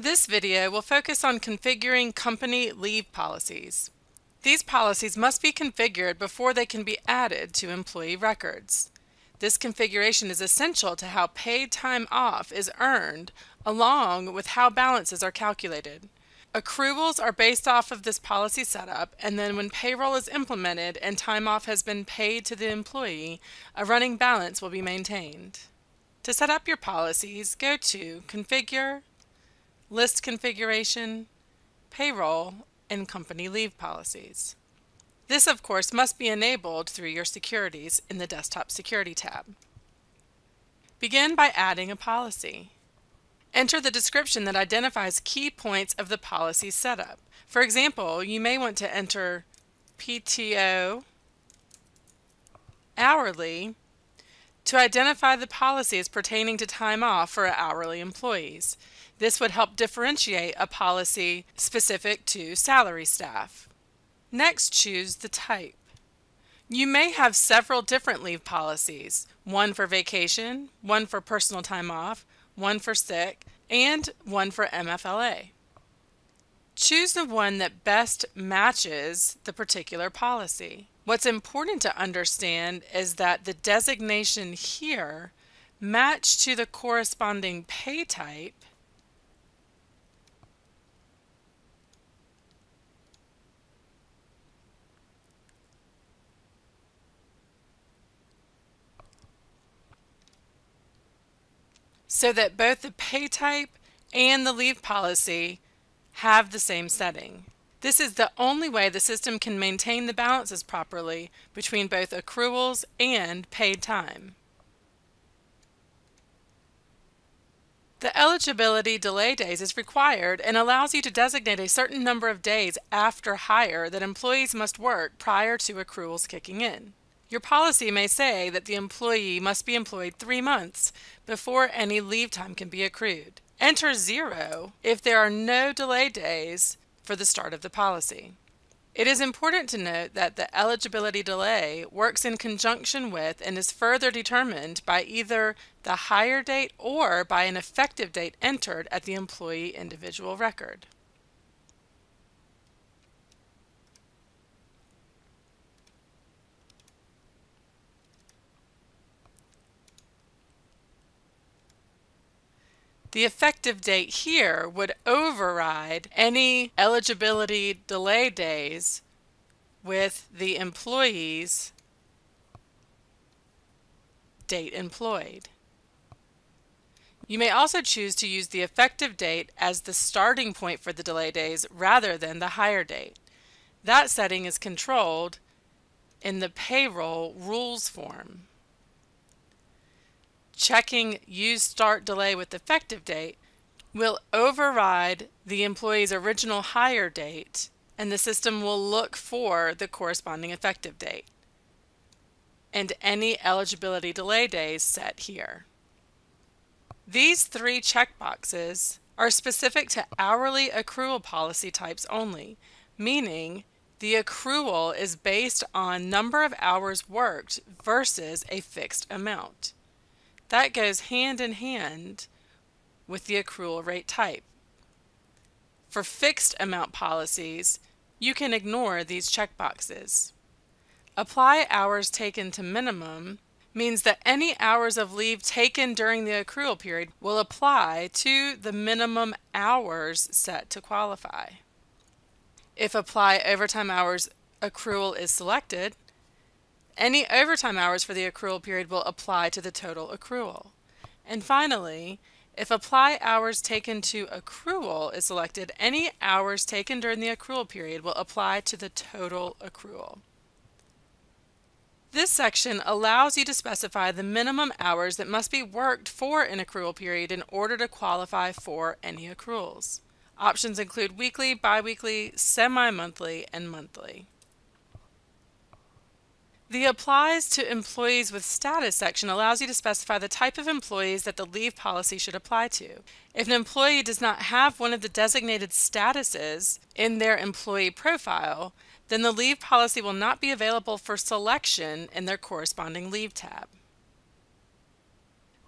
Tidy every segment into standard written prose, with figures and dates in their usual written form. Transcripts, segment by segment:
This video will focus on configuring company leave policies. These policies must be configured before they can be added to employee records. This configuration is essential to how paid time off is earned, along with how balances are calculated. Accruals are based off of this policy setup, and then when payroll is implemented and time off has been paid to the employee, a running balance will be maintained. To set up your policies, go to Configure, List Configuration, Payroll, and Company Leave Policies. This, of course, must be enabled through your Securities in the Desktop Security tab. Begin by adding a policy. Enter the description that identifies key points of the policy setup. For example, you may want to enter PTO hourly to identify the policies pertaining to time off for hourly employees. This would help differentiate a policy specific to salary staff. Next, choose the type. You may have several different leave policies, one for vacation, one for personal time off, one for sick, and one for MFLA. Choose the one that best matches the particular policy. What's important to understand is that the designation here matched to the corresponding pay type so that both the pay type and the leave policy have the same setting. This is the only way the system can maintain the balances properly between both accruals and paid time. The eligibility delay days is required and allows you to designate a certain number of days after hire that employees must work prior to accruals kicking in. Your policy may say that the employee must be employed 3 months before any leave time can be accrued. Enter 0 if there are no delay days for the start of the policy. It is important to note that the eligibility delay works in conjunction with and is further determined by either the hire date or by an effective date entered at the employee individual record. The effective date here would override any eligibility delay days with the employee's date employed. You may also choose to use the effective date as the starting point for the delay days rather than the hire date. That setting is controlled in the payroll rules form. Checking Use Start Delay with Effective Date will override the employee's original hire date, and the system will look for the corresponding effective date and any eligibility delay days set here. These 3 checkboxes are specific to hourly accrual policy types only, meaning the accrual is based on number of hours worked versus a fixed amount. That goes hand in hand with the accrual rate type. For fixed amount policies, you can ignore these checkboxes. Apply hours taken to minimum means that any hours of leave taken during the accrual period will apply to the minimum hours set to qualify. If apply overtime hours accrual is selected, any overtime hours for the accrual period will apply to the total accrual. And finally, if apply hours taken to accrual is selected, any hours taken during the accrual period will apply to the total accrual. This section allows you to specify the minimum hours that must be worked for an accrual period in order to qualify for any accruals. Options include weekly, biweekly, semi-monthly, and monthly. The Applies to Employees with Status section allows you to specify the type of employees that the leave policy should apply to. If an employee does not have one of the designated statuses in their employee profile, then the leave policy will not be available for selection in their corresponding leave tab.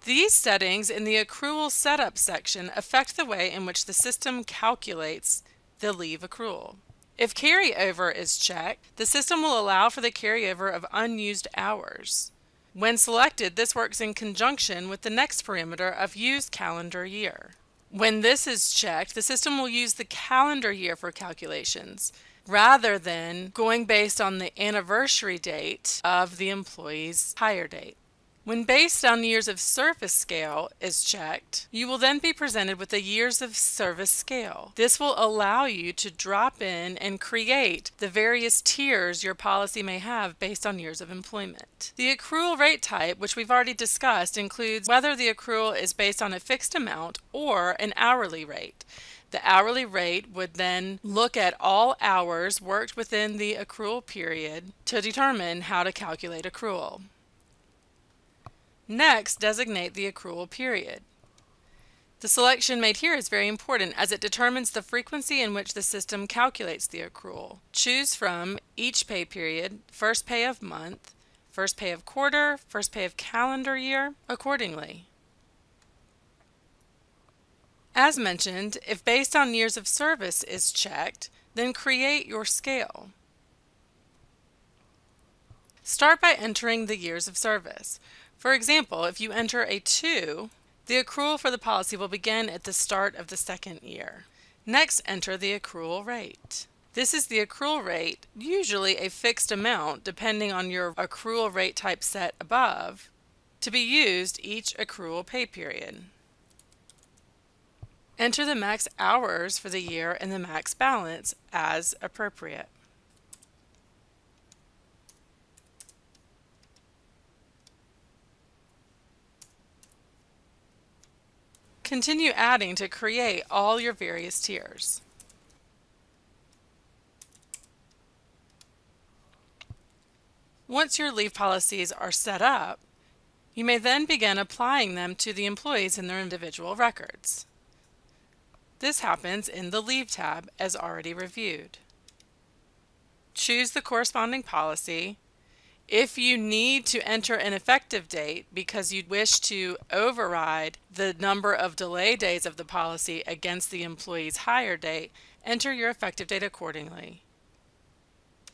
These settings in the Accrual Setup section affect the way in which the system calculates the leave accrual. If carryover is checked, the system will allow for the carryover of unused hours. When selected, this works in conjunction with the next parameter of used calendar year. When this is checked, the system will use the calendar year for calculations, rather than going based on the anniversary date of the employee's hire date. When based on years of service scale is checked, you will then be presented with a years of service scale. This will allow you to drop in and create the various tiers your policy may have based on years of employment. The accrual rate type, which we've already discussed, includes whether the accrual is based on a fixed amount or an hourly rate. The hourly rate would then look at all hours worked within the accrual period to determine how to calculate accrual. Next, designate the accrual period. The selection made here is very important as it determines the frequency in which the system calculates the accrual. Choose from each pay period, first pay of month, first pay of quarter, first pay of calendar year, accordingly. As mentioned, if based on years of service is checked, then create your scale. Start by entering the years of service. For example, if you enter a 2, the accrual for the policy will begin at the start of the second year. Next, enter the accrual rate. This is the accrual rate, usually a fixed amount depending on your accrual rate type set above, to be used each accrual pay period. Enter the max hours for the year and the max balance as appropriate. Continue adding to create all your various tiers. Once your leave policies are set up, you may then begin applying them to the employees in their individual records. This happens in the Leave tab as already reviewed. Choose the corresponding policy. If you need to enter an effective date because you wish to override the number of delay days of the policy against the employee's hire date, enter your effective date accordingly.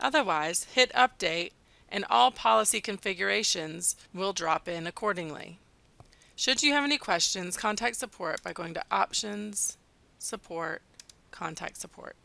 Otherwise, hit Update and all policy configurations will drop in accordingly. Should you have any questions, contact support by going to Options, Support, Contact Support.